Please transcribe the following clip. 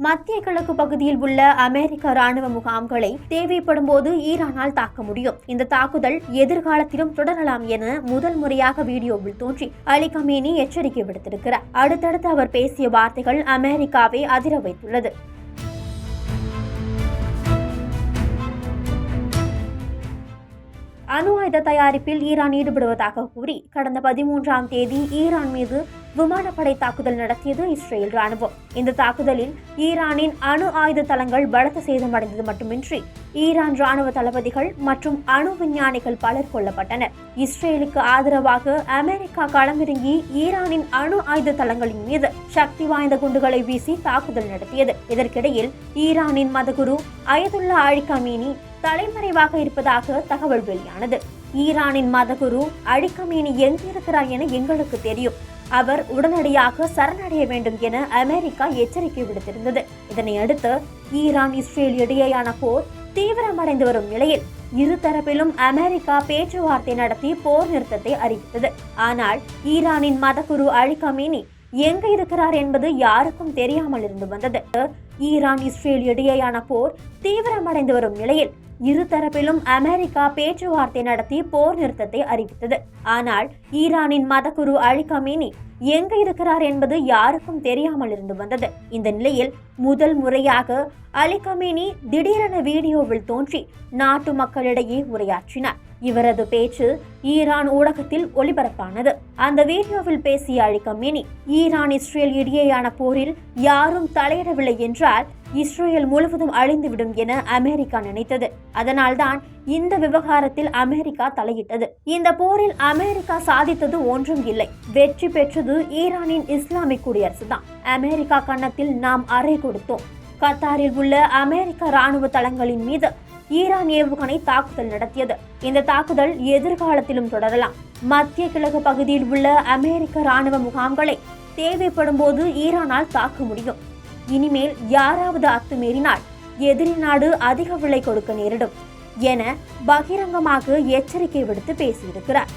மத்திய கிழக்கு பகுதியில் உள்ள அமெரிக்க ராணுவ முகாம்களை தேவைப்படும் போது ஈரானால் தாக்க முடியும். இந்த தாக்குதல் எதிர்காலத்திலும் தொடரலாம் என முதல் முறையாக வீடியோவில் தோன்றி அலி கமேனி எச்சரிக்கை விடுத்திருக்கிறார். அடுத்தடுத்து அவர் பேசிய வார்த்தைகள் அமெரிக்காவை அதிர வைத்துள்ளது. அணு ஆயுத தயாரிப்பில் ஈரான் ஈடுபடுவதாக கூறி கடந்த 13ஆம் தேதி ஈரான் மீது விமானப்படை தாக்குதல் நடத்தியது இஸ்ரேல் ராணுவம். இந்த தாக்குதலில் ஈரானின் அணு ஆயுத தளங்கள் பலத்த சேதமடைந்தது மட்டுமின்றி ஈரான் ராணுவ தளபதிகள் மற்றும் அணு விஞ்ஞானிகள் பலர் கொல்லப்பட்டனர். இஸ்ரேலுக்கு ஆதரவாக அமெரிக்கா களமிறங்கி ஈரானின் அணு ஆயுத தளங்களின் மீது சக்தி வாய்ந்த குண்டுகளை வீசி தாக்குதல் நடத்தியது. இதற்கிடையில் ஈரானின் மதகுரு அயதுல்லா அலி கமேனி தலைமறைவாக இருப்பதாக தகவல் வெளியானது. ஈரானின் மதகுரு அலி கமேனி எங்கிருக்கிறார் என எங்களுக்கு தெரியும். அவர் உடனடியாக சரணடைய வேண்டும் என அமெரிக்கா எச்சரிக்கை விடுத்திருந்தது. இதனை அடுத்து ஈரான் இஸ்ரேல் இடையேயான போர் தீவிரமடைந்து வரும் நிலையில் இருதரப்பிலும் அமெரிக்கா பேச்சுவார்த்தை நடத்தி போர் நிறுத்தத்தை அறிவித்தது. ஆனால் ஈரானின் மதகுரு அலி கமேனி எங்க இருக்கிறார் என்பது யாருக்கும் தெரியாமல் இருந்து வந்தது. ஈரான் இஸ்ரேல் இடையேயான போர் தீவிரமடைந்து வரும் நிலையில் இருதரப்பிலும் அமெரிக்கா பேச்சுவார்த்தை நடத்தி போர் நிறுத்தத்தை அறிவித்தது. ஆனால் ஈரானின் மதகுரு அலி கமேனி எங்க இருக்கிறார் என்பது யாருக்கும் தெரியாமல் இருந்து வந்தது. இந்த நிலையில் முதல் முறையாக அலி கமேனி திடீரென வீடியோவில் தோன்றி நாட்டு மக்களிடையே உரையாற்றினார். இவரது பேச்சு ஈரான் ஊடகத்தில் ஒளிபரப்பானது. அந்த வீடியோவில் பேசிய அலி கமேனி, ஈரான் இஸ்ரேல் இடையேயான போரில் யாரும் தலையிடவில்லை என்றால் இஸ்ரேல் முழுவதும் அழிந்துவிடும் என அமெரிக்கா நினைத்தது. அதனால்தான் இந்த விவகாரத்தில் அமெரிக்கா தலையிட்டது. இந்த போரில் அமெரிக்கா சாதித்தது ஒன்றும் இல்லை. வெற்றி பெற்றது ஈரானின் இஸ்லாமிக் குடியரசு தான். அமெரிக்கா கன்னத்தில் நாம் அறை கொடுத்தோம். கத்தாரில் உள்ள அமெரிக்க ராணுவ தளங்களின் மீது ஈரான் ஏவுகணை தாக்குதல் நடத்தியது. இந்த தாக்குதல் எதிர்காலத்திலும் தொடரலாம். மத்திய கிழக்கு பகுதியில் உள்ள அமெரிக்க ராணுவ முகாம்களை தேவைப்படும் போது ஈரானால் தாக்க முடியும். இனிமேல் யாராவது அத்துமீறினால் எதிரி நாடு அதிக விலை கொடுக்க நேரிடும் என பகிரங்கமாக எச்சரிக்கை விடுத்து பேசியிருக்கிறார்.